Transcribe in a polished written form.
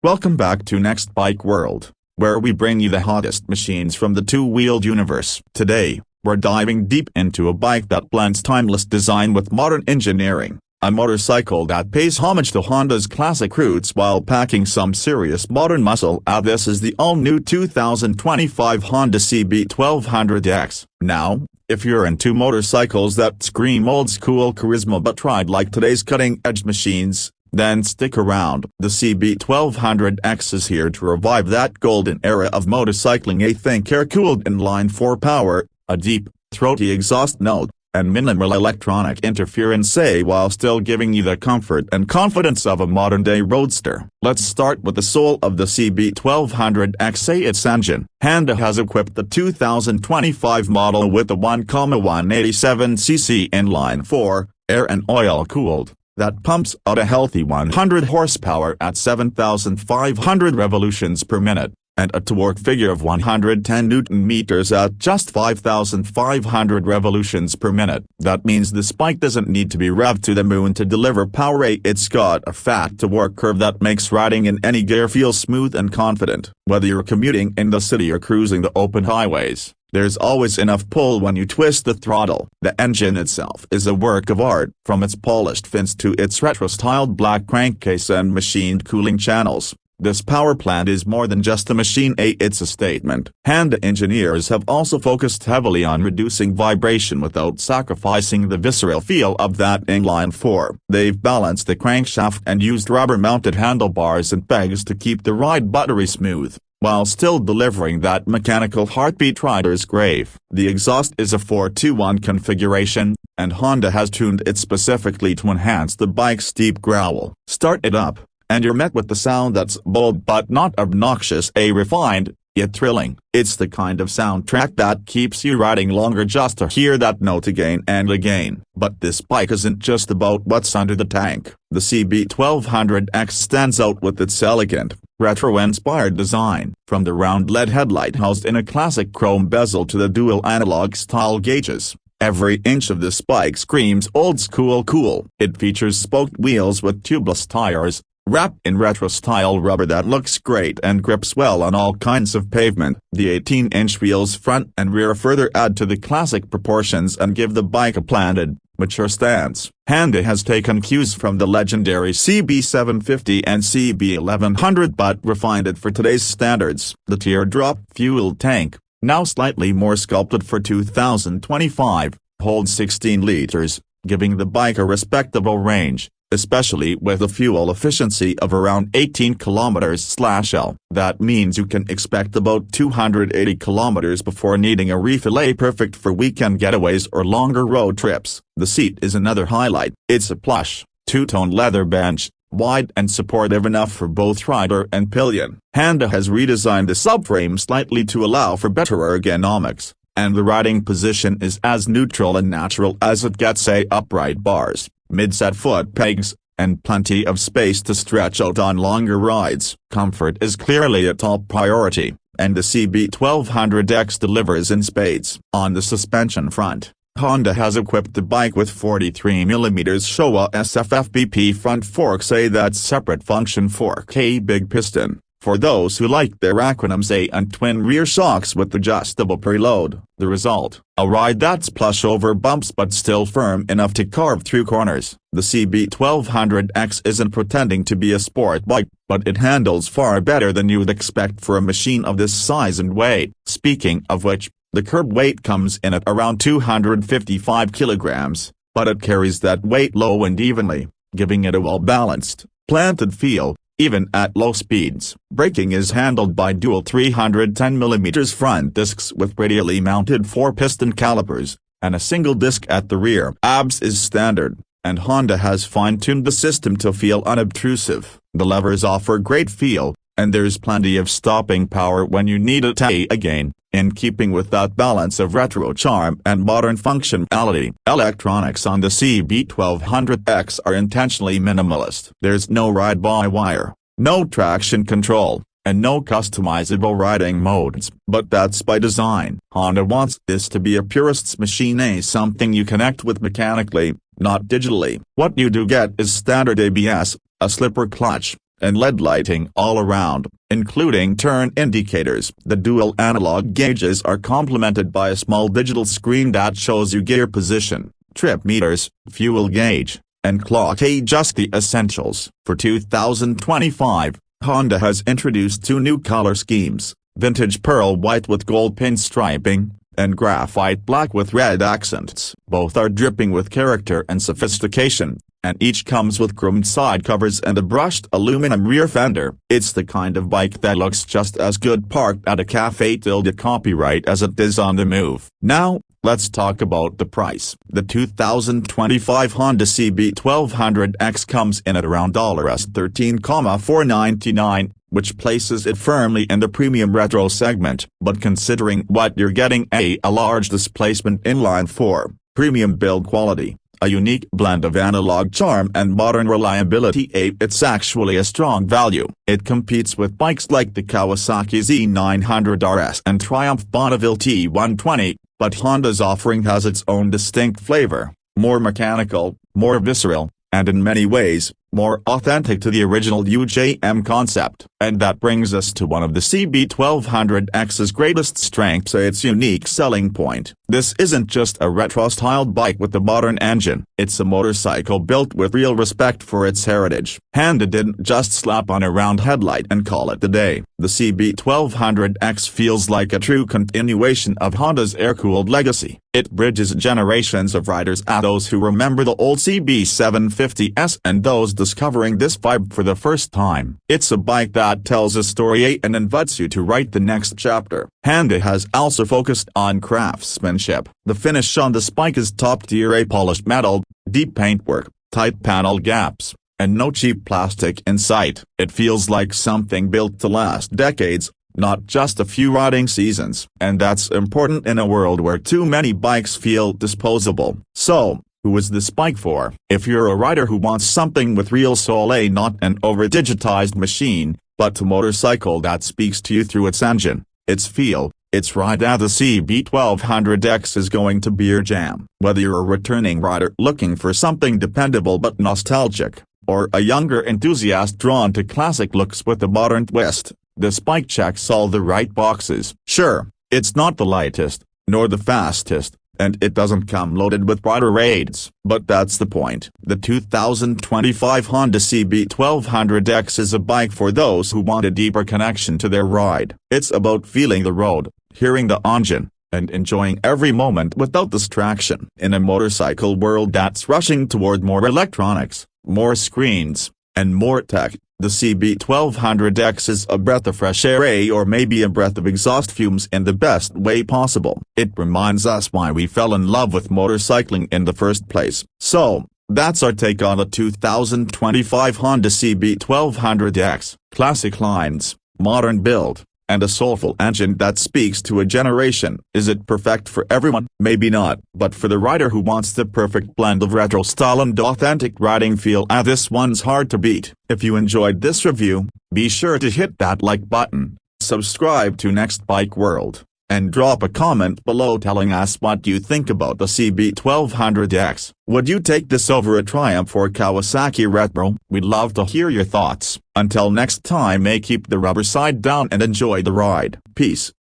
Welcome back to Next Bike World, where we bring you the hottest machines from the two-wheeled universe. Today, we're diving deep into a bike that blends timeless design with modern engineering, a motorcycle that pays homage to Honda's classic roots while packing some serious modern muscle. This is the all-new 2025 Honda CB1200EX. Now, if you're into motorcycles that scream old-school charisma but ride like today's cutting-edge machines, then stick around. The CB1200EX is here to revive that golden era of motorcycling. Think air-cooled inline-four power, a deep, throaty exhaust note, and minimal electronic interference, while still giving you the comfort and confidence of a modern-day roadster. Let's start with the soul of the CB1200EX, its engine. Honda has equipped the 2025 model with a 1,187cc inline-four, air and oil-cooled, that pumps out a healthy 100 horsepower at 7,500 revolutions per minute, and a torque figure of 110 Nm at just 5,500 revolutions per minute. That means this bike doesn't need to be revved to the moon to deliver power. It's got a fat-to-work curve that makes riding in any gear feel smooth and confident. Whether you're commuting in the city or cruising the open highways, there's always enough pull when you twist the throttle. The engine itself is a work of art, from its polished fins to its retro-styled black crankcase and machined cooling channels. This power plant is more than just a machine, it's a statement. Honda engineers have also focused heavily on reducing vibration without sacrificing the visceral feel of that inline-four. They've balanced the crankshaft and used rubber-mounted handlebars and pegs to keep the ride buttery smooth, while still delivering that mechanical heartbeat riders crave. The exhaust is a 4-to-1 configuration, and Honda has tuned it specifically to enhance the bike's deep growl. Start it up, and you're met with the sound that's bold but not obnoxious, refined, yet thrilling. It's the kind of soundtrack that keeps you riding longer just to hear that note again and again. But this bike isn't just about what's under the tank. The CB1200EX stands out with its elegant, retro-inspired design. From the round LED headlight housed in a classic chrome bezel to the dual analog-style gauges, every inch of this bike screams old-school cool. It features spoked wheels with tubeless tires, wrapped in retro-style rubber that looks great and grips well on all kinds of pavement. The 18-inch wheels front and rear further add to the classic proportions and give the bike a planted, mature stance. Honda has taken cues from the legendary CB750 and CB1100 but refined it for today's standards. The teardrop fuel tank, now slightly more sculpted for 2025, holds 16 liters, giving the bike a respectable range, especially with a fuel efficiency of around 18 km/L. That means you can expect about 280 km before needing a refill, perfect for weekend getaways or longer road trips. The seat is another highlight. It's a plush, two-tone leather bench, wide and supportive enough for both rider and pillion. Honda has redesigned the subframe slightly to allow for better ergonomics, and the riding position is as neutral and natural as it gets. Upright bars, mid-set foot pegs, and plenty of space to stretch out on longer rides. Comfort is clearly a top priority, and the CB1200EX delivers in spades. On the suspension front, Honda has equipped the bike with 43mm Showa SFFBP front forks, that's separate function fork, big piston, for those who like their acronyms, and twin rear shocks with adjustable preload. The result, a ride that's plush over bumps but still firm enough to carve through corners. The CB1200EX isn't pretending to be a sport bike, but it handles far better than you'd expect for a machine of this size and weight. Speaking of which, the curb weight comes in at around 255 kilograms, but it carries that weight low and evenly, giving it a well-balanced, planted feel, even at low speeds. Braking is handled by dual 310mm front discs with radially mounted 4-piston calipers, and a single disc at the rear. ABS is standard, and Honda has fine-tuned the system to feel unobtrusive. The levers offer great feel, and there's plenty of stopping power when you need it. Again, in keeping with that balance of retro charm and modern functionality, electronics on the CB1200EX are intentionally minimalist. There's no ride-by-wire, no traction control, and no customizable riding modes. But that's by design. Honda wants this to be a purist's machine, something you connect with mechanically, not digitally. What you do get is standard ABS, a slipper clutch, and LED lighting all around, including turn indicators. The dual analog gauges are complemented by a small digital screen that shows you gear position, trip meters, fuel gauge, and clock age, just the essentials. For 2025, Honda has introduced two new color schemes: vintage pearl white with gold pinstriping, and graphite black with red accents. Both are dripping with character and sophistication, and each comes with chromed side covers and a brushed aluminum rear fender. It's the kind of bike that looks just as good parked at a cafe tilde copyright as it is on the move. Now, let's talk about the price. The 2025 Honda CB1200EX comes in at around $13,499, which places it firmly in the premium retro segment. But considering what you're getting, a large displacement inline-four, premium build quality, a unique blend of analog charm and modern reliability, it's actually a strong value. It competes with bikes like the Kawasaki Z900RS and Triumph Bonneville T120, but Honda's offering has its own distinct flavor, more mechanical, more visceral, and in many ways, more authentic to the original UJM concept. And that brings us to one of the CB1200EX's greatest strengths, its unique selling point. This isn't just a retro-styled bike with a modern engine, it's a motorcycle built with real respect for its heritage. Honda didn't just slap on a round headlight and call it a day. The CB1200EX feels like a true continuation of Honda's air-cooled legacy. It bridges generations of riders, those who remember the old CB750S and those discovering this vibe for the first time. It's a bike that tells a story and invites you to write the next chapter. Honda has also focused on craftsmanship. The finish on this bike is top-tier, polished metal, deep paintwork, tight panel gaps, and no cheap plastic in sight. It feels like something built to last decades, not just a few riding seasons. And that's important in a world where too many bikes feel disposable. So, who is this bike for? If you're a rider who wants something with real soul, not an over-digitized machine, but a motorcycle that speaks to you through its engine, its feel, its ride, the CB1200EX is going to be your jam. Whether you're a returning rider looking for something dependable but nostalgic, or a younger enthusiast drawn to classic looks with a modern twist, this bike checks all the right boxes. Sure, it's not the lightest, nor the fastest, and it doesn't come loaded with rider aids, but that's the point. The 2025 Honda CB1200EX is a bike for those who want a deeper connection to their ride. It's about feeling the road, hearing the engine, and enjoying every moment without distraction. In a motorcycle world that's rushing toward more electronics, more screens, and more tech, the CB1200EX is a breath of fresh air, or maybe a breath of exhaust fumes in the best way possible. It reminds us why we fell in love with motorcycling in the first place. So, that's our take on the 2025 Honda CB1200EX. Classic lines, modern build, and a soulful engine that speaks to a generation. Is it perfect for everyone? Maybe not, but for the rider who wants the perfect blend of retro style and authentic riding feel, this one's hard to beat. If you enjoyed this review, be sure to hit that like button, subscribe to Next Bike World, and drop a comment below telling us what you think about the CB1200EX. Would you take this over a Triumph or Kawasaki Retro? We'd love to hear your thoughts. Until next time, keep the rubber side down and enjoy the ride. Peace.